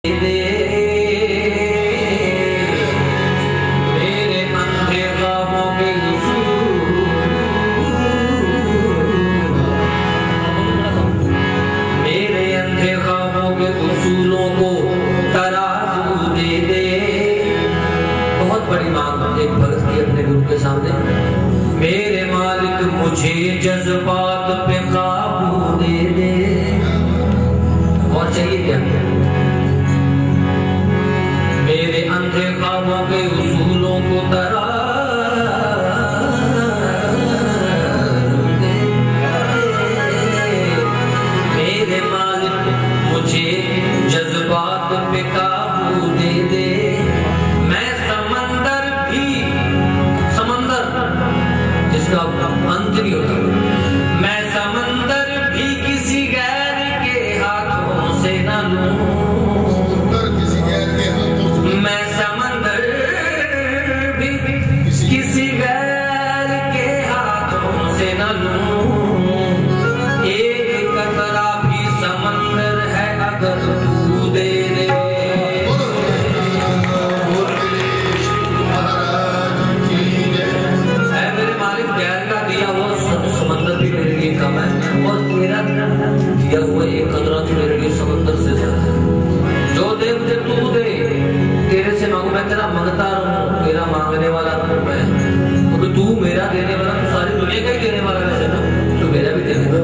मेरे मालिक मुझे जज्बात पे काबू दे दे। और चाहिए क्या? मेरे अंधे ख्वाबों के उसूलों को तराजू दे। मेरे मालिक मुझे जज्बात पे काबू दे दे। अंत नहीं होता। मैं समंदर भी किसी गैर के हाथों से न लूं। मैं समंदर भी किसी गैर के हाथों से न लूं। एक कतरा भी समंदर है अगर तू दे दे। दिया हुआ एक कतरा तो मेरे लिए समंदर से ज्यादा है। जो दे मुझे तू दे। तेरे से मांगू, मैं तेरा मांगता रहूं, तेरा मांगने वाला हूं मैं। तो तू मेरा देने वाला, तू सारी दुनिया का ही देने वाला है ना, तो मेरा भी देने वाला।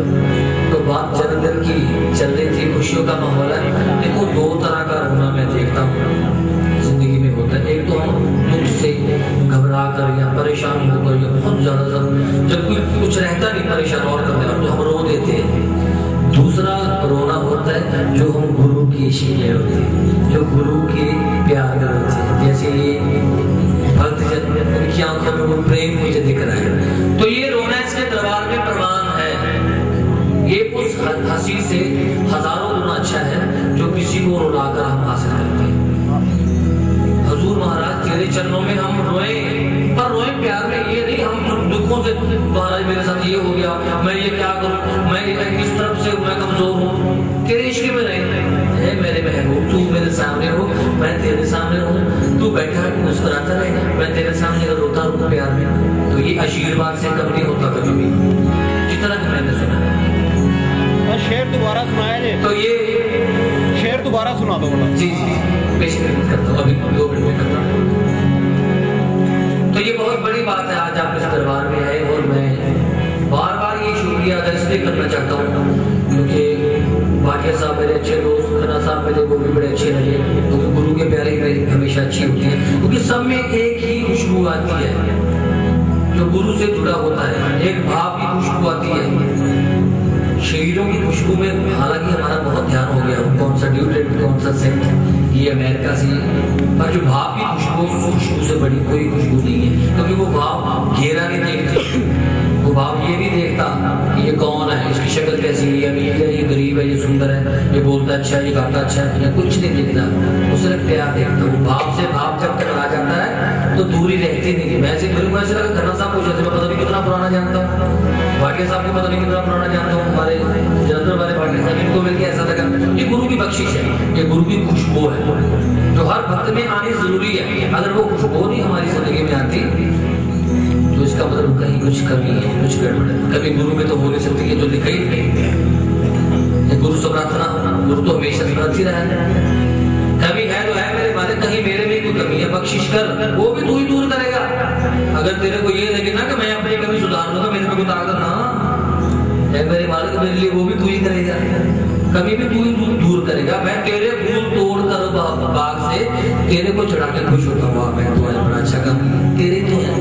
तो बात जन्नत की चल रही थी, खुशियों का माहौल है। देखो दो तरह का रोना मैं देखता हूँ जिंदगी में होता है। एक तो हम दुख से घबरा कर या परेशान होकर या बहुत ज्यादा जब कोई कुछ रहता नहीं परेशान और करने वाला तो हम रो देते हैं। दूसरा रोना होता है जो हम गुरु की इशारे होते हैं, जो गुरु के प्यार में होते हैं। जैसे ये भक्त जन, उनकी आंखों में वो प्रेम मुझे दिख रहा है, तो ये रोना इसके दरबार में प्रमाण है। ये उस हंसी से हजारों गुना अच्छा है जो किसी को रुलाकर हम हासिल करते हैं। हुजूर महाराज तेरे चरणों में हम रोए, पर रोए प्यार में। ये नहीं हम दुखों से, महाराज मेरे साथ ये हो गया, मैं ये क्या करूं, मैं किस तरफ से मैं कमजोर हूँ। तेरे इश्क में नहीं है मेरे महबूब, तू मेरे सामने हो, मैं तेरे सामने हूँ। तू बैठा मुस्कुराता रहे, मैं तेरे सामने रोता रहूं प्यार में। तो ये आशीर्वाद से कम नहीं होता कभी भी, जितना कि मैंने सुना। शेर दोबारा सुनाया जाए तो ये शेर दोबारा सुना दो। जी पेश करता हूँ, अभी 2 मिनट में करता हूँ। तो ये बहुत बड़ी बात है, आज आप इस दरबार में आए और मैं बार बार ये शुक्रिया अदा इसलिए करना चाहता हूँ क्योंकि भाटिया साहब मेरे अच्छे दोस्त, खन्ना साहब मेरे वो भी बड़े अच्छे लगे, क्योंकि गुरु के प्यारे मेरी हमेशा अच्छी होती है। क्योंकि सब में एक ही खुशबू आती है जो गुरु से जुड़ा होता है, एक भाव की खुशबू आती है। शरीरों की खुशबू में हालांकि हमारा बहुत ध्यान हो गया, कौन सा ड्यूरेंट, कौन सा सेंट, ये अमेरिका से, पर जो भाव की खुशबू से बड़ी कोई खुशबू नहीं है। क्योंकि वो भाव घेरा नहीं देखती, वो भाव ये नहीं देखता कि ये कौन है, इसकी शक्ल कैसी है, ये अमीर है, ये गरीब है, ये सुंदर है, ये बोलता अच्छा है, ये गाता अच्छा है, ये कुछ नहीं देखता। वो सिर्फ प्यार देखता। वो भाव से भाव जब तक आ जाता है तो दूरी रहती नहीं। वैसे मेरे को ऐसे लगा खन्ना साहब को जैसे मैं पता नहीं कितना पुराना जानता हूँ, भाटिया साहब को पता नहीं कितना पुराना जानता हूँ, हमारे जलंधर वाले भाटिया साहब, इनको मिलकर ऐसा लगा ये गुरु की बख्शिश है, ये गुरु की खुशबू है जो हर भक्त में आनी जरूरी है। अगर वो खुशबू नहीं हमारी जिंदगी में आती तो इसका मतलब कहीं कुछ कमी है, कुछ गड़बड़ है। कभी गुरु में तो हो नहीं सकती है जो लिखा ही नहीं। गुरु से प्रार्थना, गुरु तो हमेशा समर्थ ही रहा है। कभी है तो है मेरे मालिक, कहीं मेरे में कोई कमी है बख्शिश कर, वो भी तू ही दूर करेगा। अगर तेरे को ये लगे ना कि मैं अपनी कमी सुधार लूंगा, मेरे में कोई ताकत ना है मेरे मालिक, मेरे लिए वो भी तू ही करेगा, कभी भी तू ही दूर करेगा। मैं तेरे फूल तोड़ कर बाग से तेरे को चढ़ा के खुश होता हूँ। मैं तुम्हारा बड़ा अच्छा काम तेरे तो है।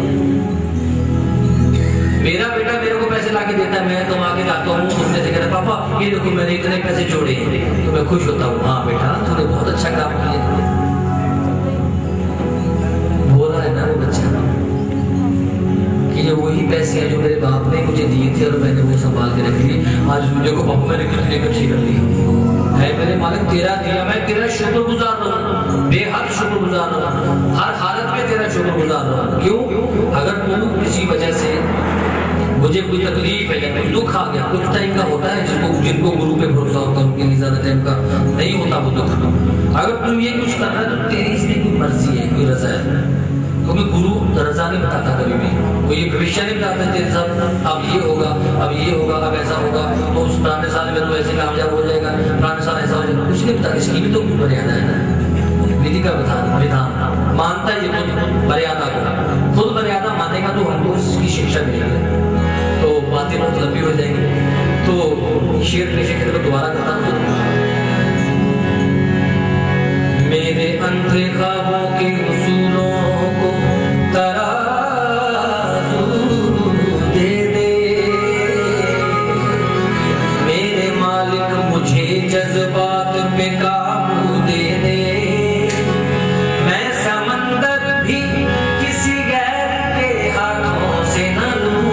मेरा बेटा मेरे को पैसे लाके देता है, मैं कमा के लाता हूँ, उसने से कहता पापा ये देखो मैंने इतने पैसे जोड़े, तो मैं खुश होता हूँ। हाँ बेटा तूने बहुत अच्छा काम किया। बोला है ना वो बच्चा कि ये वही पैसे हैं जो मेरे बाप ने मुझे दिए थे और मैंने वो संभाल के रख लिए। आज देखो पापा मैंने कितनी अच्छी कर ली है मेरे मालिक, तेरा दिया, मैं तेरा शुक्रगुजार रहूं, बेहद शुक्रगुजार रहूं, हर हालत में तेरा शुक्रगुजार रहूं। क्यों? अगर तू किसी वजह से मुझे कोई तकलीफ है या कोई दुख आ गया, कुछ टाइम का होता है जिनको गुरु पे भरोसा होता है उनके लिए ज्यादा टाइम का नहीं होता वो दुख, अगर तुम ये कुछ कर रहा है तो तेरी इसमें कोई मर्जी है, कोई रजा है। क्योंकि गुरु रजा नहीं बताता कभी भी, कोई ये भविष्य नहीं बताता तेरे साथ अब ये होगा, अब ये होगा, अब ऐसा होगा, तो उस पुराने साल में तो ऐसे कामयाब हो जाएगा, पुराने साल ऐसा हो जाएगा, कुछ नहीं बताता। इसकी भी तो मर्यादा है ना, विधि का विधान मानता है ये खुद मर्यादा को, खुद मर्यादा मानेगा तो हमको उसकी शिक्षा मिलेगी। तो बातें बहुत लंबी हो जाएंगी, तो शेर पेशे के दोबारा करता हूँ। मेरे अंधे ख्वाबों के उसूलों को तराजू दे दे, मेरे मालिक मुझे जज्बात पे काबू दे दे। मैं समंदर भी किसी गैर के हाथों से न लूं,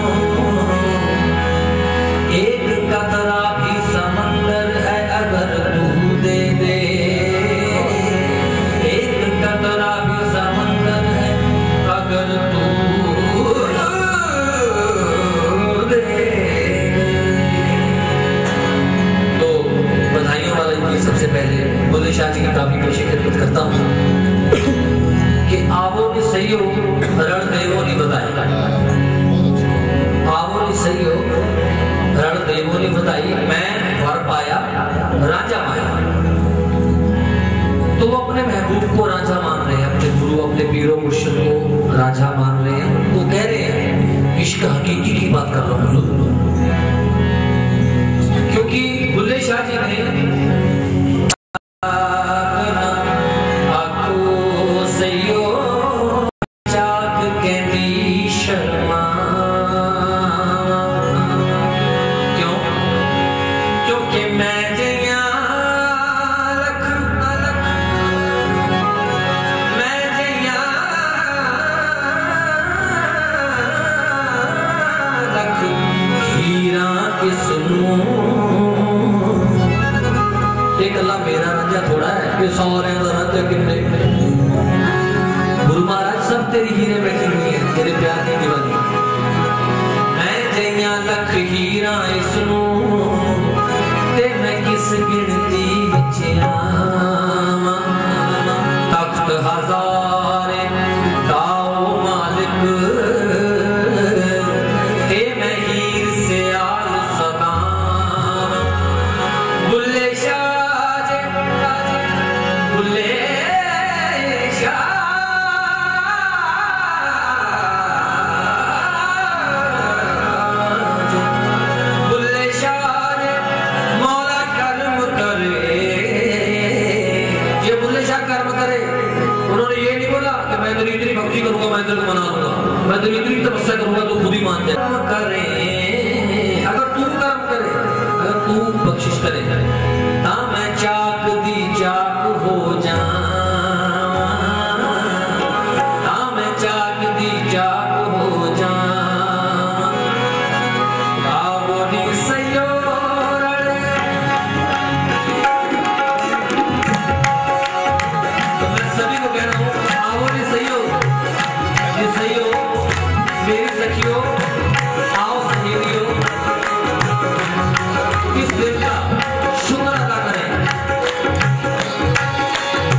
एक कतरा भी समंदर है अगर तू दे दे, सबसे पहले बुल्ले शाह जी की काफी पेशी खिदमत करता हूँ कि आवो ने सही हो रण देवो ने बताई, आवो ने सही हो रण देवो ने बताई, मैं वर पाया राजा पाया। तो वो अपने महबूब को राजा मान रहे हैं, अपने गुरु अपने पीरों मुर्शिद को राजा मान रहे हैं। वो कह रहे हैं इश्क हकीकी की बात कर रहा हूँ, क्योंकि बुल्ले शाह जी ने गुरु महाराज सब तेरी हीरे बैठी हुई है, तेरे प्यार की दीवानी। मैं जइया लख हीरा इसनू ते मैं किस गिनती विच आवां, तख्त हजारे दाओ मालिक ते मैं हीर से आल सदां। बुल्ले शाह जे बुल्ले मैं तो इतनी तपस्या करूंगा तो खुद ही मान जाए। करे अगर तू कर्म करे, अगर तू बख्शिश करे, ता मैं चाक दी चाक हो जावां, ता मैं चाक दी चाक हो जावां। आवो नी सयो तो मैं सभी को कह रहा हूँ, आवो नी सही हो, सही हो मेरी सखियों, आओ सहेलियों, किस दिन का शुक्र अदा करें,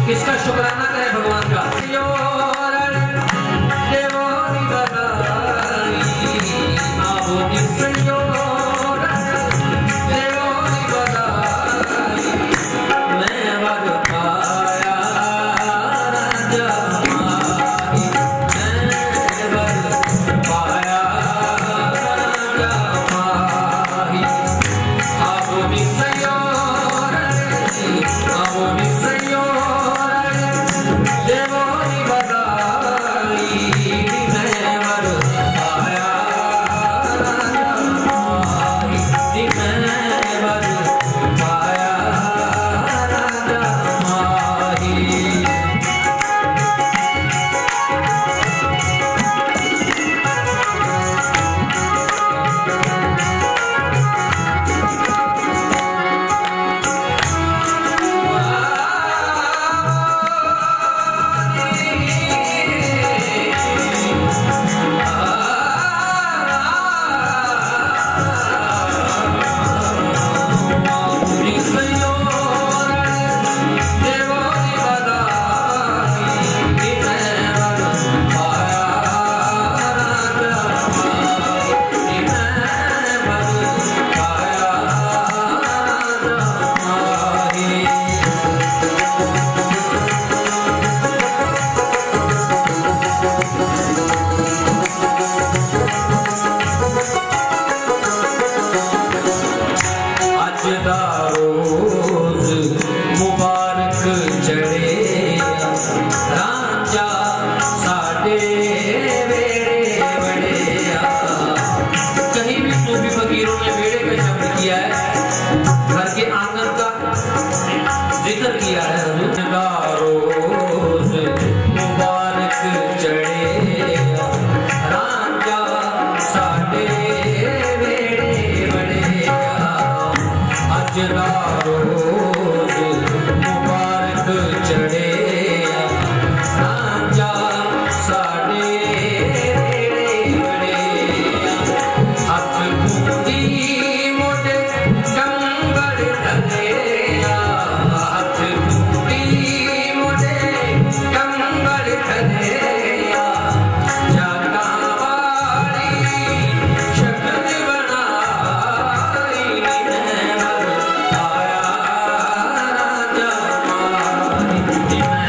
किसका शुक्राना करें भगवान का। चढ़े रांझा साडे वेड़े बड़े। कहीं भी सूफी फकीरों ने वेड़े का शब्द किया है, घर के आंगन का जिक्र किया है। रोज मुबारक चढ़े रांझा साडे वेड़े बड़े। अज दा रोज मुबारक चढ़े रांझा साडे वेड़े बड़े। हथ कुंडी मोटे कंगड़ धरिया, हथ कुंडी मोटे कंगड़ धरिया। जाटा वाली शक्ल बनाई नैवर आया राजा माही। नैवर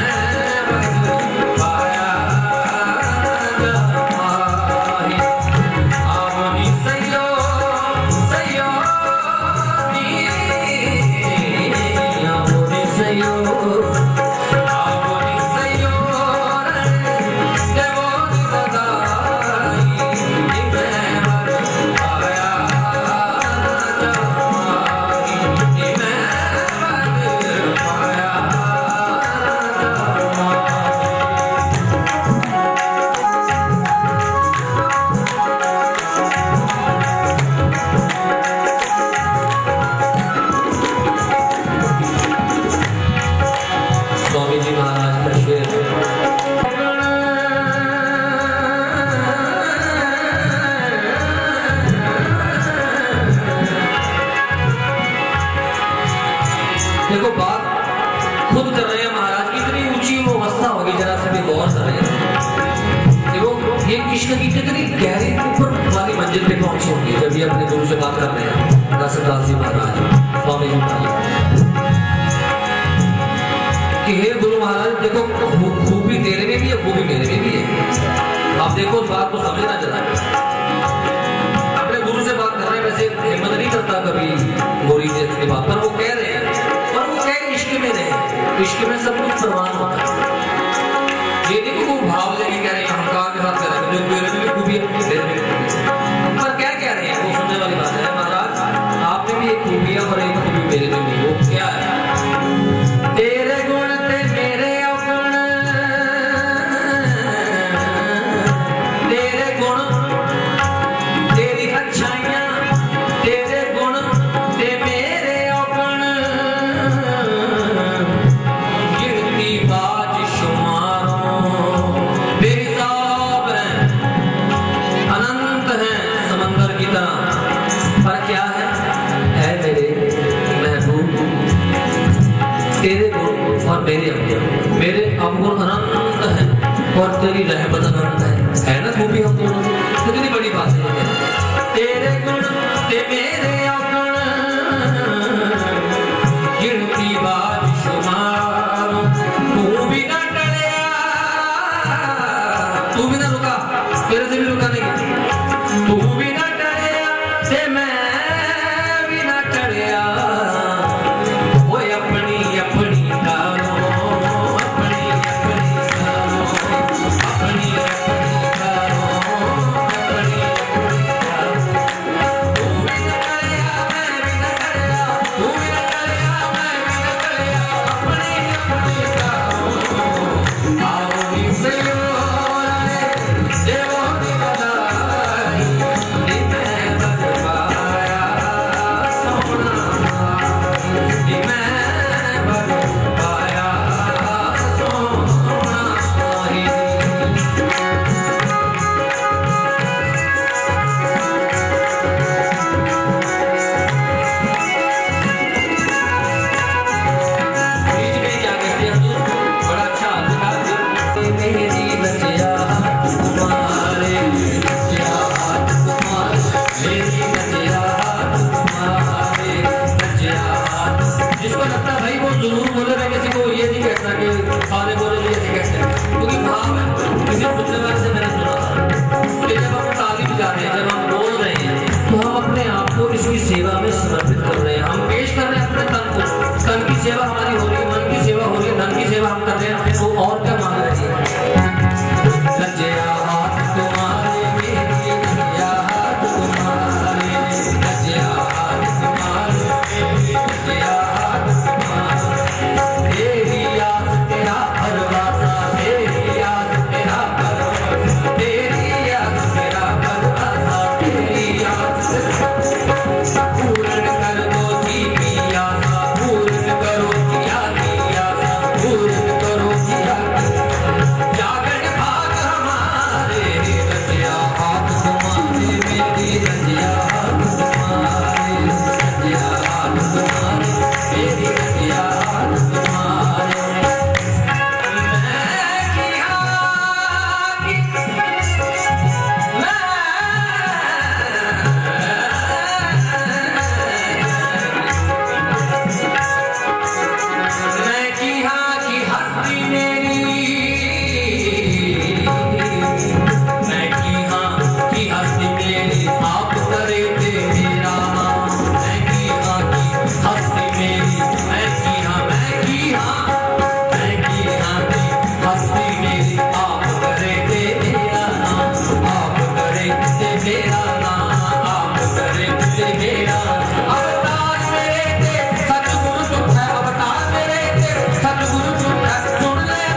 आया राजा माही। आवनी सयो सयो नी, आवनी सयो आवनी सयो रे देवोनी बधाई। नैवर आया राजा माही। नैवर आया राजा माही। स्वामी जी महाराज का शेर है। देखो बात खुद कर रहे हैं महाराज की, इतनी ऊंची वो अवस्था होगी, जरा से भी गौर कर रहे हैं। देखो ये इश्क की कितनी गहरी ऊपर वाली मंजिल पे पहुंची होगी जब ये अपने गुरु से बात कर रहे हैं। दासदास जी महाराज, स्वामी जी महाराज कि हे गुरु महाराज देखो खूबी तेरे में भी है, खूबी मेरे में भी है। आप देखो उस बात को समझना जरा। अपने गुरु से बात कर रहे हैं, वैसे हिम्मत नहीं करता कभी मुरीद की बात, पर वो कह रहे हैं, पर वो कह इश्क में रहे। इश्क में सब कुछ प्रमाण होता है। ये नहीं कि वो भाव लेके कह रहे हैं, अहंकार के साथ कह रहे हैं मेरे में भी खूबी है, मेरे में भी खूबी है। पर क्या कह रहे हैं वो सुनने वाली बात है। महाराज आप में भी एक खूबी है और एक खूबी मेरे में भी। वो क्या है? तेरे गुण ते मेरे अवगुण, तेरे गुण तेरी अच्छाइयां, तेरे गुण ते मेरे अवगुण। गिनती बाज शुमारों बेहिसाब है, अनंत है समंदर की तरह। पर क्या है मेरे महबूब, तेरे गुण और मेरे अवगुण, मेरे अवगुण अनंत है और तेरी रहमत अनंत है ना खूबी हम दोनों। कितनी बड़ी बात है। तेरे गुण ते मेरे अवगुण, गिनती बाज शुमार। तू भी ना टलिया, तू भी ना रुका, तेरे से भी रुका नहीं। तू भी ना टलिया ते मैं भी ना टलिया। अपनी सुन ले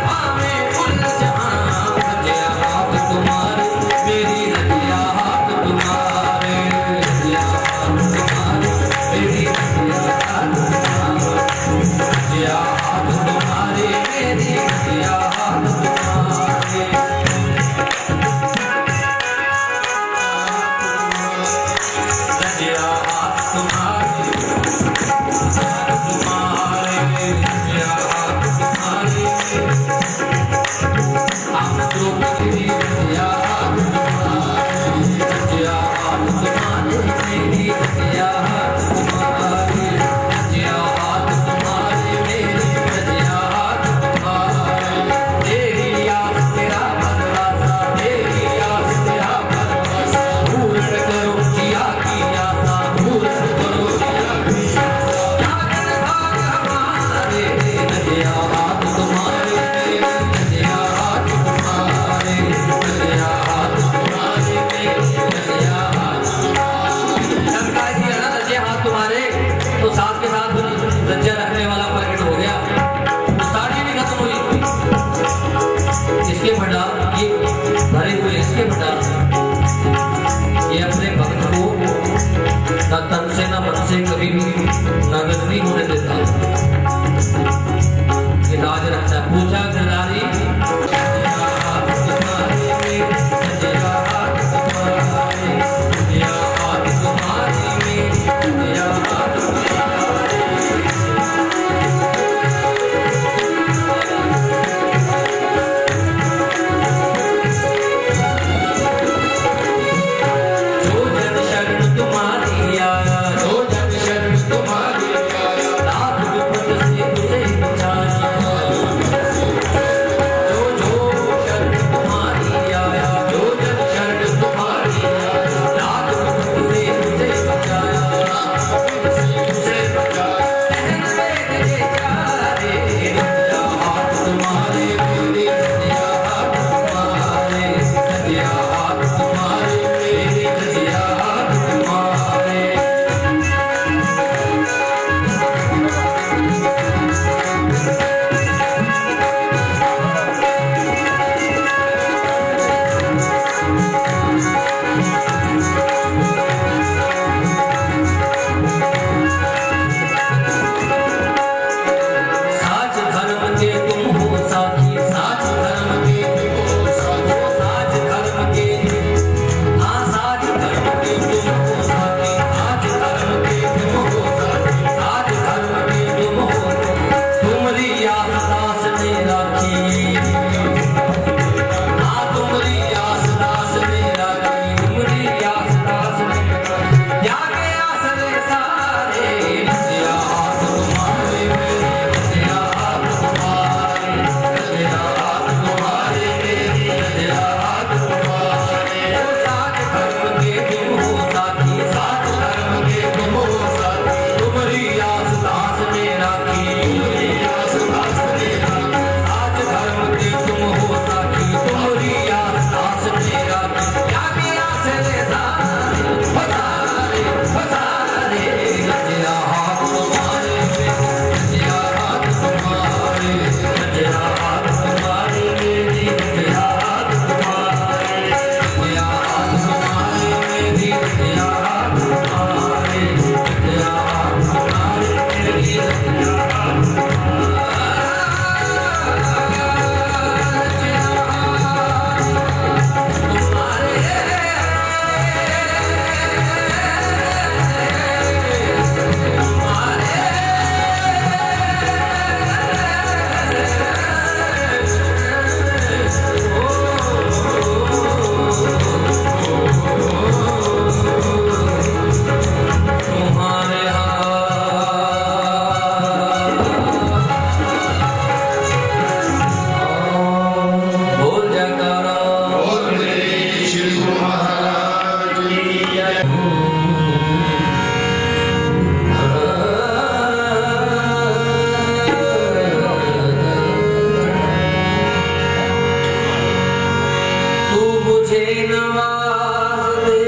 मुझे नवाज दे,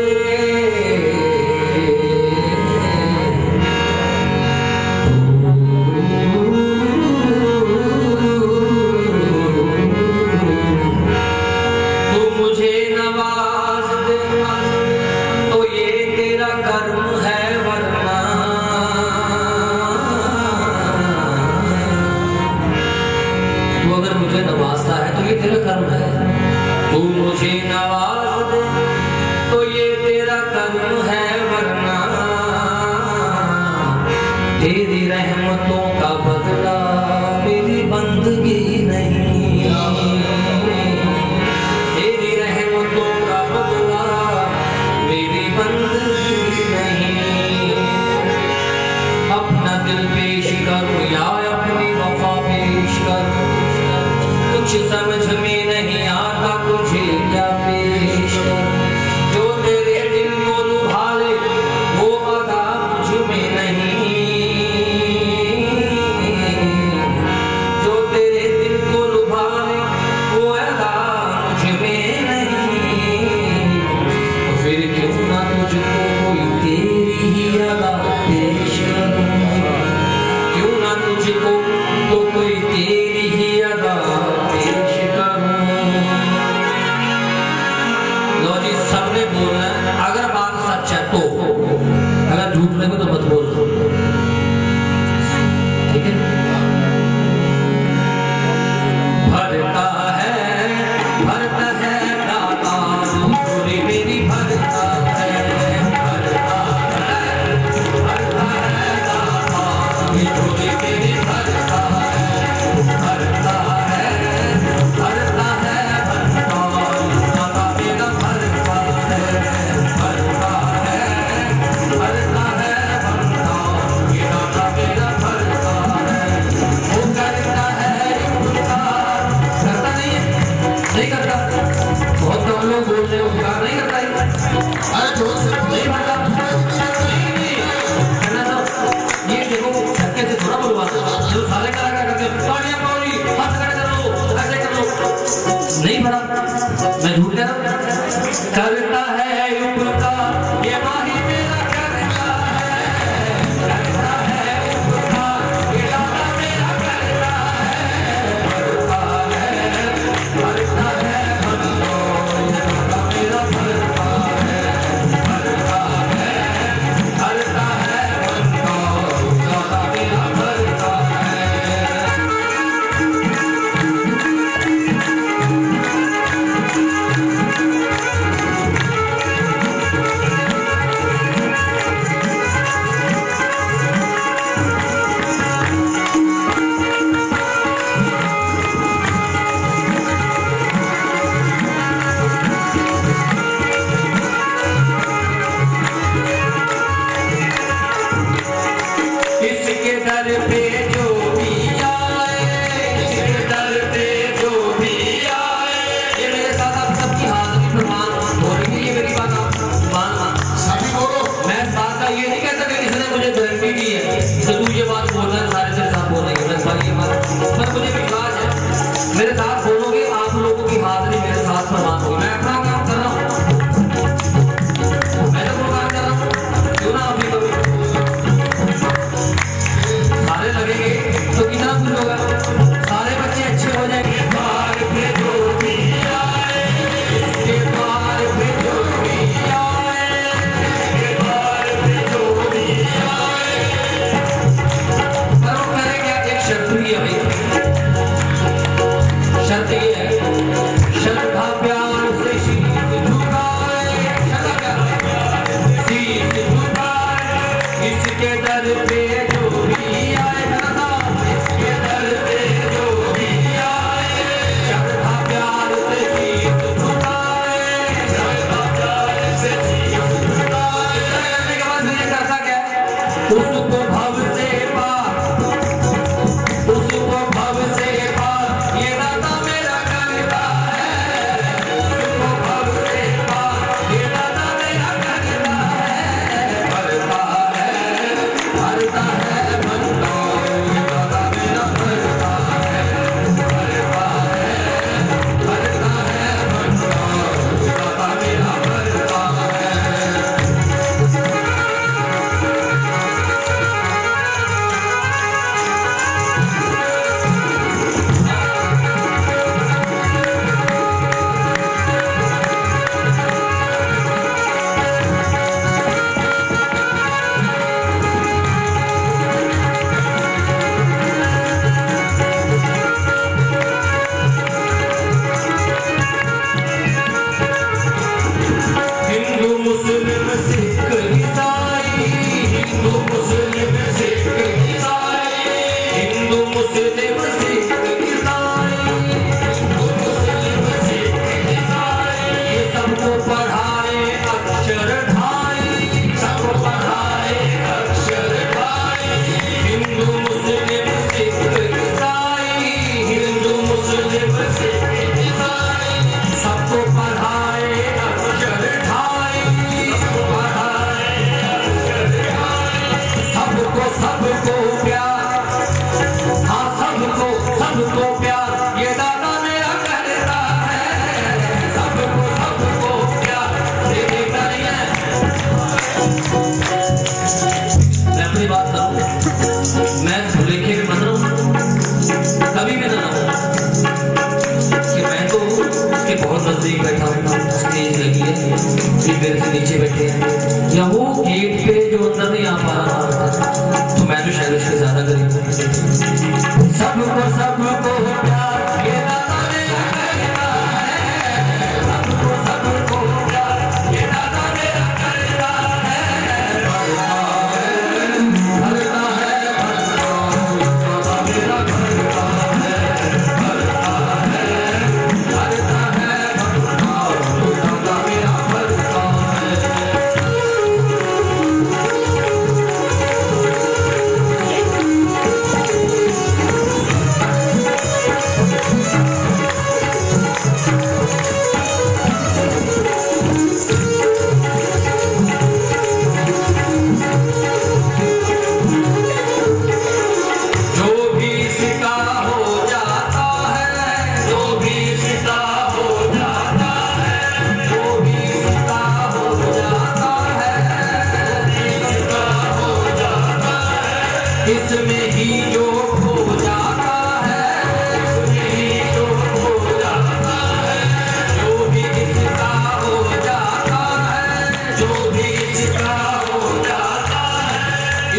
तू मुझे नवाज दे तो ये तेरा कर्म है, वरना तू अगर मुझे नवाजता है तो ये तेरा कर्म है। तू मुझे नवाज दे तो ये तेरा कर्म है, वरना तेरी रहमतों का बदला मेरी बंदगी नहीं, तेरी रहमतों का बदला मेरी बंदगी नहीं। अपना दिल पेश करूं या अपनी वफा पेश करूं, कुछ समझ में नहीं आता तुझे क्या पेश करूं। जो तेरे दिल को लुभा ले वो अदा मुझ में नहीं, जो तेरे दिल को लुभा ले वो अदा मुझ में नहीं। तो फिर क्यों ना तुझको कोई तेरी ही अदा पेश करूं, क्यों ना तुझको तो कोई तेरी ही अदा पेश करूं। लो जी, सबने बोलना है, अगर बात सच है तो, अगर झूठ लगे तो मत बोलो, ठीक है। भरता है दाता झोली मेरी, भरता है दाता झोली मेरी, भरता नहीं करता। बहुत कम लोग बोल रहे हो काम नहीं करता है, अरे जोर से नहीं करता। ये देखो धक्के से थोड़ा बोलवाता, जो साले का लगा करके पानिया पानी हाथ खड़े कर लो, ऐसे कर लो, नहीं भरा। मैं झूठ कह रहा हूं, करता है उपका ये माही मेरा, करता है उपका ये दाता मेरा, करता बैठे हैं, या वो गेट पे जो अंदर नहीं आ पा रहा, तो मैं तो शायद उससे ज्यादा गरीब हूँ। सबको प्यार ये दाता मेरा करता है, सबको प्यार ये दाता मेरा करता है, भरता है दाता मेरा करता है, भरता है दाता मेरा भरता है। इसमें ही जो खो जाता है, इसमें ही जो खो जाता है, जो भी इसका हो जाता है, जो भी इसका हो जाता है,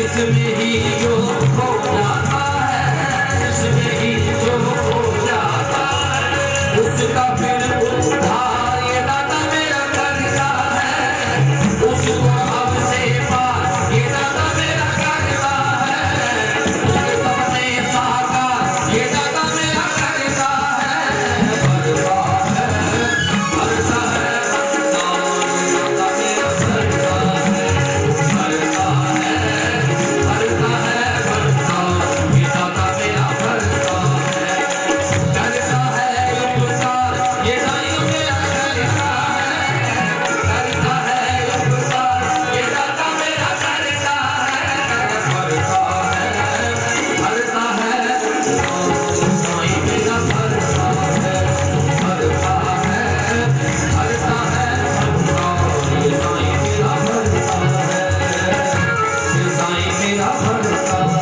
इसमें ही जो खो जाता है, इसमें ही जो खो जाता है, उसका फिर उद्धार ये दाता मेरा करता है, उसको हमसे पार ये दाता मेरा करता है, ये दाता मेरा करता है, भरता है, भरता है, दाता मेरा भरता है, भरता है, भरता है, भरता, ये दाता मेरा भरता है, करता है उपकार ये दाता मेरा करता है, करता है उपकार ये दाता मेरा करता है, भरता है, भरता है, साईं मेरा भरता है, भरता है, भरता है, ये साईं मेरा भरता है, ये साईं मेरा भरता है,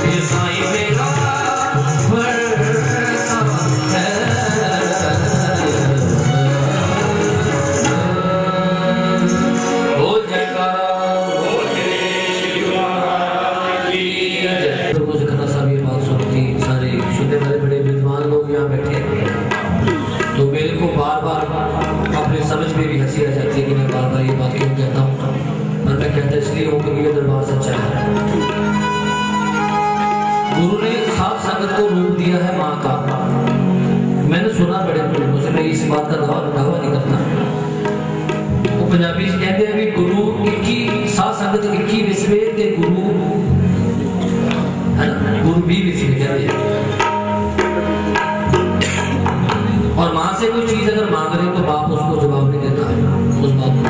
ये साईं मेरा भरता है। बोल जयकारा, बोल मुझे खन्ना साहब ये बात सुनती, सारे सुनने वाले बड़े विद्वान लोग यहाँ बैठे हैं, तो मेरे को बार बार अपने समझ में भी हंसी आ जाती है कि मैं बार बार ये बात क्यों कहता हूँ, और मैं कहता इसलिए हूँ क्योंकि ये दरबार सच्चा है। गुरु ने सात संगत को रूप दिया है माँ का। मैंने सुना बड़े लोगों से, मैं इस बात का दावा नहीं करता। वो पंजाबी से कहते हैं कि गुरु इक्की सात संगत इक्की विस्वे के गुरु है ना, गुरु भी विस्वे कहते हैं। और माँ से कोई चीज अगर मांग रहे तो बाप उसको जवाब नहीं देता है उस बात को,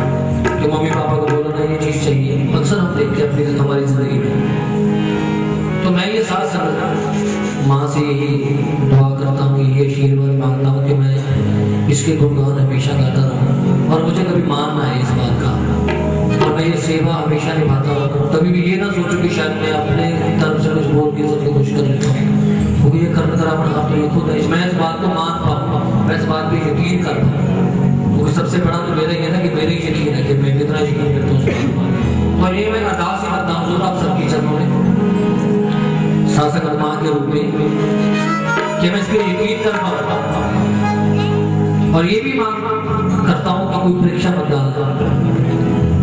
कि मम्मी पापा को बोलो ना ये चीज चाहिए। अक्सर हम देखते हैं अपनी हमारी जिंदगी में। तो मैं ये साथ संगत माँ से यही दुआ करता हूँ, यही आशीर्वाद मांगता हूँ कि मैं इसके गुणगान हमेशा गाता रहूँ, और मुझे कभी मान ना है इस बात का, और मैं ये सेवा हमेशा निभाता हूँ। कभी भी ये ना सोचूं कि शायद मैं अपने तरफ से कुछ बोल के सबको खुश कर लेता हूँ, क्योंकि ये कर्म करा आप तो खुद है। मैं इस बात को मान पाऊँ, मैं इस बात पे यकीन कर पाऊँ, क्योंकि सबसे बड़ा तो मेरा ये ना कि मेरे ही यकीन है कि मैं कितना यकीन करता हूँ। तो ये मैं अरदास ही करता हूँ आप सबकी चरणों में शासक माँ के रूप में, कि मैं इस पर यकीन कर पाऊँ, और ये भी मांग करता हूँ कि कोई परीक्षा मत डालना,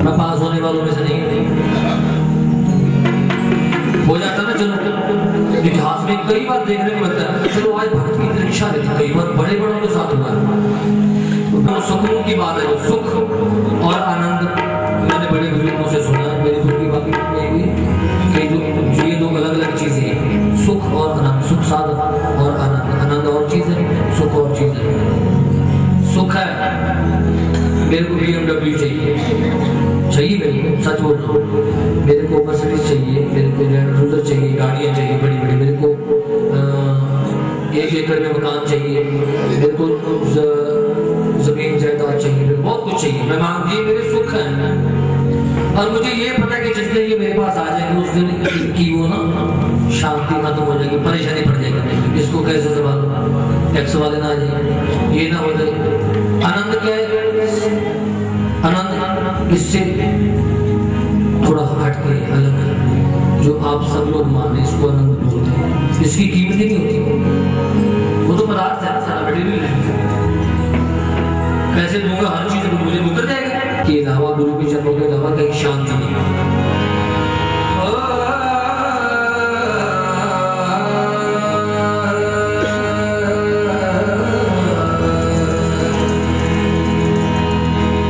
मैं पास होने वालों में से नहीं हो जाता ना। चलो इतिहास में कई बार देखने को मिलता है, चलो आज भक्त की परीक्षा देती, कई बार बड़े बड़ों के साथ हुआ है। तो सुखों की बात है, सुख और आनंद मैंने बड़े बुजुर्गों से सुना, मेरे गुरु की बात कि जो ये दो अलग अलग चीजें हैं, सुख और आनंद, सुख साध और आनंद, आनंद और चीज है, सुख और चीज है। सुख है मेरे को BMW चाहिए मेरे, सच बोल रहा हूँ, मेरे को मर्सिडीज चाहिए, मेरे को लैंड क्रूजर चाहिए, गाड़ियाँ चाहिए बड़ी बड़ी, मेरे को 1 एकड़ में मकान चाहिए, मेरे को जमीन जायदाद चाहिए, मेरे बहुत कुछ चाहिए, मैं मांगती है मेरे सुख है। और मुझे ये पता है कि जिस दिन ये मेरे पास आ जाएंगे उस दिन की वो ना शांति खत्म हो जाएगी, परेशानी पड़ जाएगी, इसको कैसे संभालो, टैक्स वाले ना आ जाए, ये ना हो जाए। आनंद क्या है? आनंद इससे थोड़ा हट के अलग जो आप सब लोग माने इसको आनंद बोलते हैं, इसकी कीमत नहीं होती। वो तो पदार्थ है, सारा मटेरियल है। पैसे दूंगा हर चीज मुझे उतर जाएगा के अलावा, गुरु के चरणों के अलावा कहीं शांति नहीं।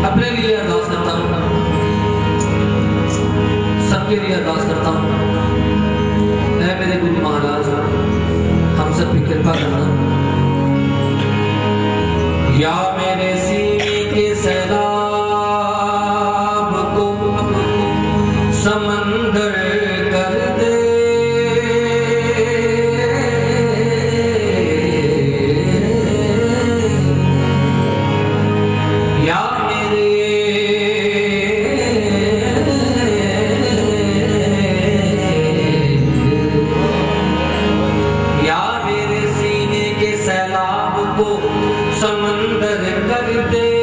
अपने लिए अरदास करता हूँ, सबके लिए अरदास करता हूँ। ऐ मेरे गुरु महाराज, हम सब की कृपा करना। या मेरे सीने के सैलाब को समंदर कर दे, या मेरे सीने के सैलाब को समंदर कर दे।